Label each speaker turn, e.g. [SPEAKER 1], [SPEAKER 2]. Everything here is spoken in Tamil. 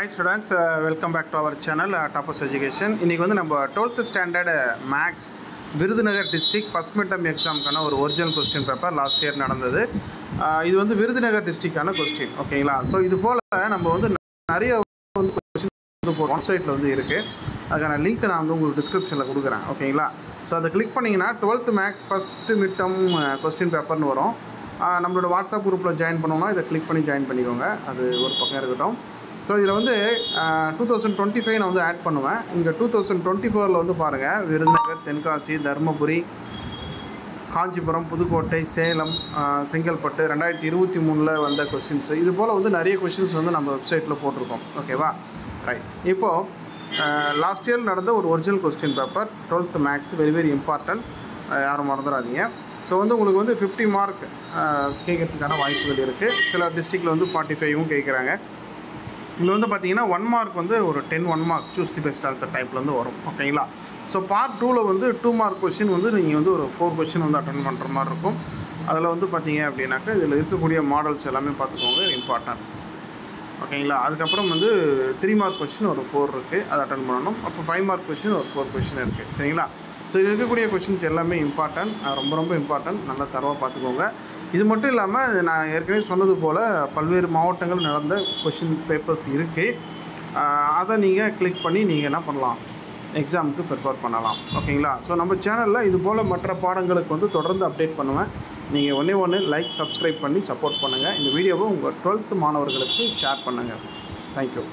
[SPEAKER 1] Hi students, welcome back to our channel Toppers Education. இன்னைக்கு வந்து நம்ம 12th standard maths Virudhunagar district first mid term எக்ஸாம்க்கான ஒரு original question paper last year நடந்தது. இது வந்து விருதுநகர் டிஸ்ட்ரிக்டான கொஸ்டின், ஓகேங்களா? ஸோ இது போல் நம்ம வந்து நிறைய வந்து கொஸ்டின் வந்து வெப்சைட்டில் வந்து இருக்குது. அதுக்கான லிங்க் நான் வந்து உங்களுக்கு டிஸ்கிரிப்ஷனில் கொடுக்குறேன், ஓகேங்களா? ஸோ அதை கிளிக் பண்ணிங்கன்னா 12th maths first mid term question பேப்பர்னு வரும். நம்மளோட வாட்ஸ்அப் குரூப்பில் ஜாயின் பண்ணோம்னா இதை கிளிக் பண்ணி ஜாயின் பண்ணிக்கோங்க. அது ஒரு பக்கம் இருக்கட்டும். ஸோ இதில் வந்து 2025 நான் வந்து ஆட் பண்ணுவேன். இங்கே 2024 வந்து பாருங்கள், விருதுநகர், தென்காசி, தருமபுரி, காஞ்சிபுரம், புதுக்கோட்டை, சேலம், செங்கல்பட்டு 2023 வந்த கொஸ்டின்ஸ். இது போல் வந்து நிறைய கொஸ்டின்ஸ் வந்து நம்ம வெப்சைட்டில் போட்டிருக்கோம், ஓகேவா? ரைட். இப்போது லாஸ்ட் இயர் நடந்த ஒரு original question paper 12th maths, very important, யாரும் மறந்துடாதீங்க. ஸோ வந்து உங்களுக்கு வந்து 50 மார்க் கேட்கறதுக்கான வாய்ப்புகள் இருக்குது. சில டிஸ்ட்ரிக்டில் வந்து 45ம் கேட்குறாங்க. இதில் வந்து பார்த்தீங்கன்னா 1 மார்க் வந்து ஒரு 1 mark choose the best answer டைப்பில் வந்து வரும், ஓகேங்களா? ஸோ பார்ட் 2ல் வந்து 2 மார்க் கொஸ்டின் வந்து நீங்கள் வந்து ஒரு 4 கொஸ்டின் வந்து அட்டன் பண்ணுற மாதிரி இருக்கும். அதில் வந்து பார்த்தீங்க அப்படின்னாக்கா இதில் இருக்கக்கூடிய மாடல்ஸ் எல்லாமே பார்த்துக்கோங்க, இம்பார்ட்டன்ட், ஓகேங்களா? அதுக்கப்புறம் வந்து 3 மார்க் கொஸ்டின் ஒரு 4 இருக்குது, அதை அட்டன் பண்ணணும். அப்போ 5 மார்க் கொஸ்டின் ஒரு 4 கொஸ்டின் இருக்குது, சரிங்களா? ஸோ இது இருக்கக்கூடிய கொஸ்டின்ஸ் எல்லாமே இம்பார்ட்டன்ட், ரொம்ப இம்பார்ட்டன்ட், நல்லா தரவாக பார்த்துக்கோங்க. இது மட்டும் இல்லாமல் நான் ஏற்கனவே சொன்னது போல் பல்வேறு மாவட்டங்கள் நடந்த கொஷின் பேப்பர்ஸ் இருக்குது. அதை நீங்கள் கிளிக் பண்ணி நீங்கள் என்ன பண்ணலாம், எக்ஸாமுக்கு ப்ரிப்பேர் பண்ணலாம், ஓகேங்களா? ஸோ நம்ம சேனலில் இது போல் மற்ற பாடங்களுக்கு வந்து தொடர்ந்து அப்டேட் பண்ணுவேன். நீங்கள் ஒன்று லைக், சப்ஸ்கிரைப் பண்ணி சப்போர்ட் பண்ணுங்கள். இந்த வீடியோவை உங்கள் 12th மாணவர்களுக்கு ஷேர் பண்ணுங்கள். தேங்க்யூ.